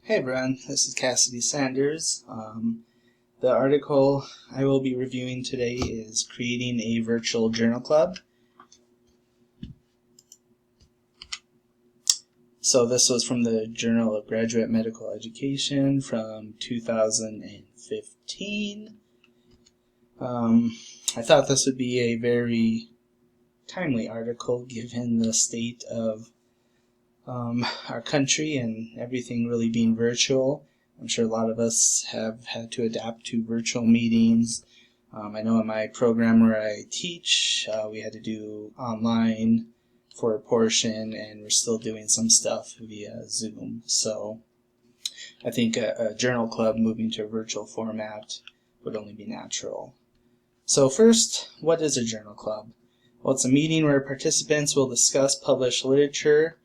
Hey everyone, this is Cassidy Sanders. The article I will be reviewing today is Creating a Virtual Journal Club. So this was from the Journal of Graduate Medical Education from 2015. I thought this would be a very timely article given the state of our country and everything really being virtual. I'm sure a lot of us have had to adapt to virtual meetings. I know in my program where I teach, we had to do online for a portion, and we're still doing some stuff via Zoom. So I think a journal club moving to a virtual format would only be natural. So first, what is a journal club? Well, it's a meeting where participants will discuss published literature.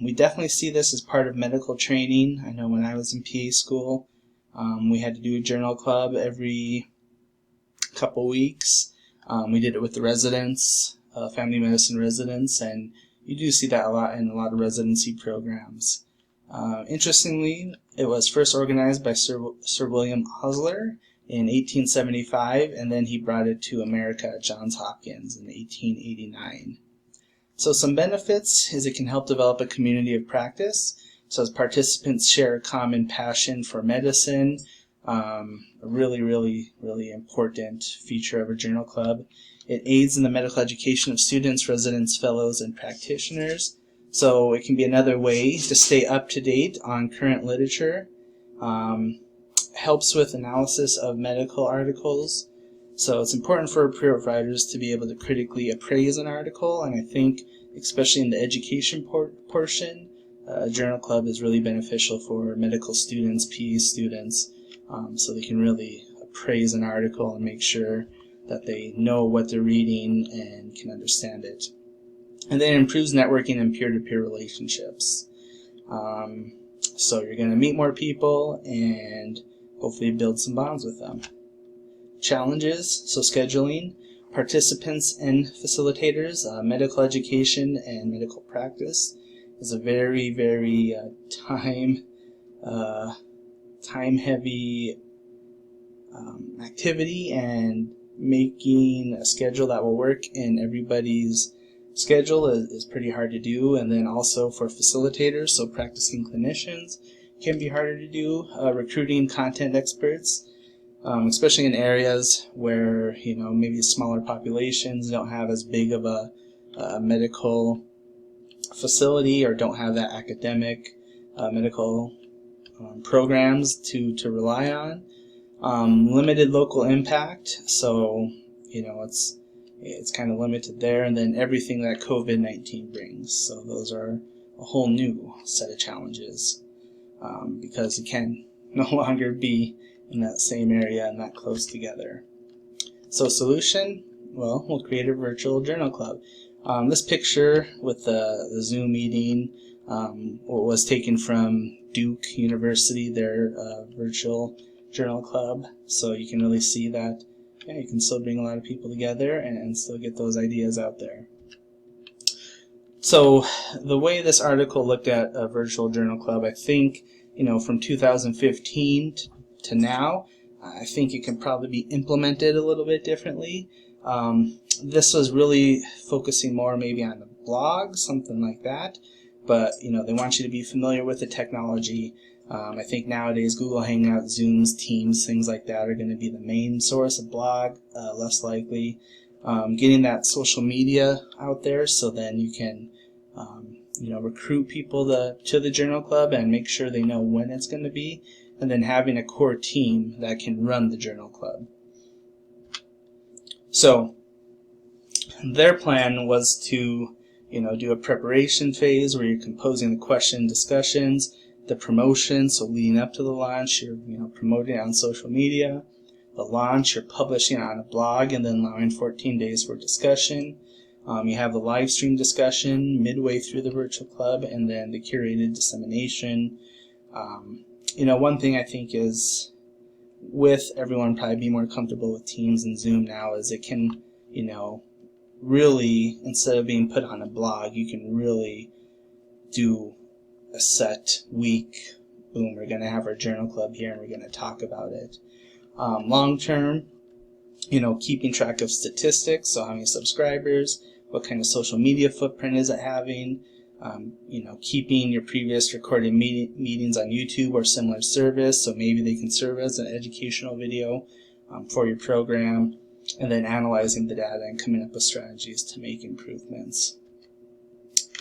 We definitely see this as part of medical training. I know when I was in PA school, we had to do a journal club every couple weeks. We did it with the residents, family medicine residents, and you do see that a lot in a lot of residency programs. Interestingly, it was first organized by Sir William Osler in 1875, and then he brought it to America at Johns Hopkins in 1889. So some benefits is it can help develop a community of practice. So as participants share a common passion for medicine, a really important feature of a journal club. It aids in the medical education of students, residents, fellows, and practitioners. So it can be another way to stay up to date on current literature. Helps with analysis of medical articles. So it's important for providers to be able to critically appraise an article, and I think especially in the education portion, a journal club is really beneficial for medical students, PA students, so they can really appraise an article and make sure that they know what they're reading and can understand it. And then it improves networking and peer-to-peer relationships. So you're going to meet more people and hopefully build some bonds with them. Challenges, so scheduling, participants and facilitators, medical education and medical practice is a very time-heavy activity, and making a schedule that will work in everybody's schedule is pretty hard to do. And then also for facilitators, so practicing clinicians, can be harder to do. Recruiting content experts, especially in areas where maybe smaller populations don't have as big of a medical facility or don't have that academic medical programs to rely on. Limited local impact, so it's kind of limited there, and then everything that COVID-19 brings. So those are a whole new set of challenges, because you can no longer be in that same area and that close together. So solution, well, we'll create a virtual journal club. This picture with the Zoom meeting was taken from Duke University, their virtual journal club. So you can really see that you can still bring a lot of people together and still get those ideas out there. So the way this article looked at a virtual journal club, I think, from 2015 to now, I think it can probably be implemented a little bit differently. This was really focusing more maybe on the blog, something like that. But they want you to be familiar with the technology. I think nowadays Google Hangouts, Zooms, Teams, things like that are going to be the main source of blog, less likely. Getting that social media out there, so then you can recruit people to the journal club and make sure they know when it's going to be, and then having a core team that can run the journal club. So their plan was to do a preparation phase where you're composing the question discussions, the promotion, so leading up to the launch, you're promoting it on social media. The launch, you're publishing it on a blog, and then allowing 14 days for discussion. You have the live stream discussion midway through the virtual club, and then the curated dissemination. One thing I think is, with everyone probably be more comfortable with Teams and Zoom now, is it can, really, instead of being put on a blog, you can really do a set week boom, we're going to have our journal club here and we're going to talk about it. Long term, keeping track of statistics, so how many subscribers, what kind of social media footprint is it having, keeping your previous recorded meetings on YouTube or similar service, so maybe they can serve as an educational video for your program, and then analyzing the data and coming up with strategies to make improvements.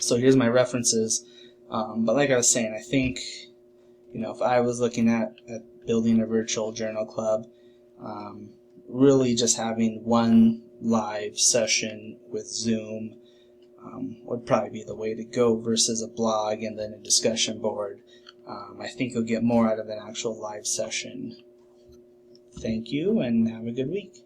So here's my references, but like I was saying, I think, if I was looking at building a virtual journal club, really just having one live session with Zoom would probably be the way to go versus a blog and then a discussion board. I think you'll get more out of an actual live session. Thank you and have a good week.